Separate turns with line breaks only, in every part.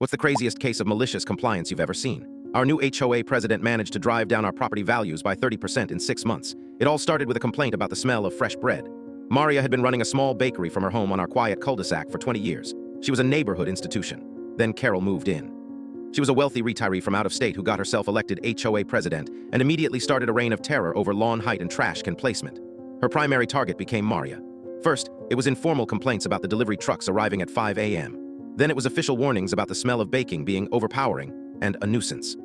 What's the craziest case of malicious compliance you've ever seen? Our new HOA president managed to drive down our property values by 30% in 6 months. It all started with a complaint about the smell of fresh bread. Maria had been running a small bakery from her home on our quiet cul-de-sac for 20 years. She was a neighborhood institution. Then Carol moved in. She was a wealthy retiree from out of state who got herself elected HOA president and immediately started a reign of terror over lawn height and trash can placement. Her primary target became Maria. First, it was informal complaints about the delivery trucks arriving at 5 a.m. Then it was official warnings about the smell of baking being overpowering and a nuisance.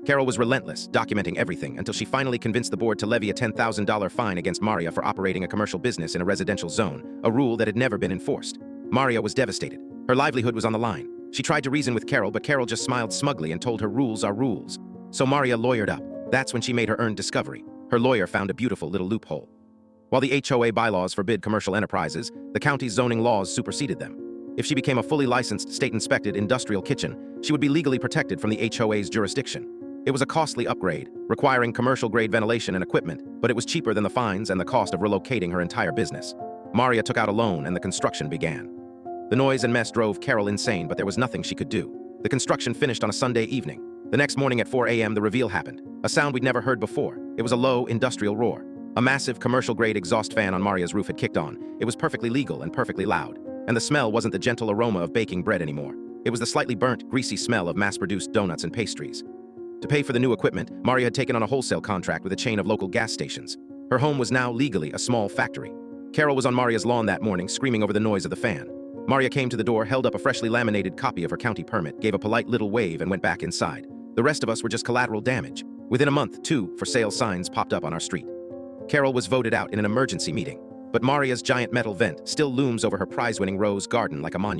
Carol was relentless, documenting everything until she finally convinced the board to levy a $10,000 fine against Maria for operating a commercial business in a residential zone, a rule that had never been enforced. Maria was devastated. Her livelihood was on the line. She tried to reason with Carol, but Carol just smiled smugly and told her rules are rules. So Maria lawyered up. That's when she made her earned discovery. Her lawyer found a beautiful little loophole. While the HOA bylaws forbid commercial enterprises, the county's zoning laws superseded them. If she became a fully licensed, state-inspected industrial kitchen, she would be legally protected from the HOA's jurisdiction. It was a costly upgrade, requiring commercial-grade ventilation and equipment, but it was cheaper than the fines and the cost of relocating her entire business. Maria took out a loan and the construction began. The noise and mess drove Carol insane, but there was nothing she could do. The construction finished on a Sunday evening. The next morning at 4 a.m. the reveal happened. A sound we'd never heard before. It was a low, industrial roar. A massive commercial-grade exhaust fan on Maria's roof had kicked on. It was perfectly legal and perfectly loud. And the smell wasn't the gentle aroma of baking bread anymore. It was the slightly burnt, greasy smell of mass-produced donuts and pastries. To pay for the new equipment, Maria had taken on a wholesale contract with a chain of local gas stations. Her home was now legally a small factory. Carol was on Maria's lawn that morning, screaming over the noise of the fan. Maria came to the door, held up a freshly laminated copy of her county permit, gave a polite little wave, and went back inside. The rest of us were just collateral damage. Within a month, 2 for sale signs popped up on our street. Carol was voted out in an emergency meeting, but Maria's giant metal vent still looms over her prize-winning rose garden like a monument.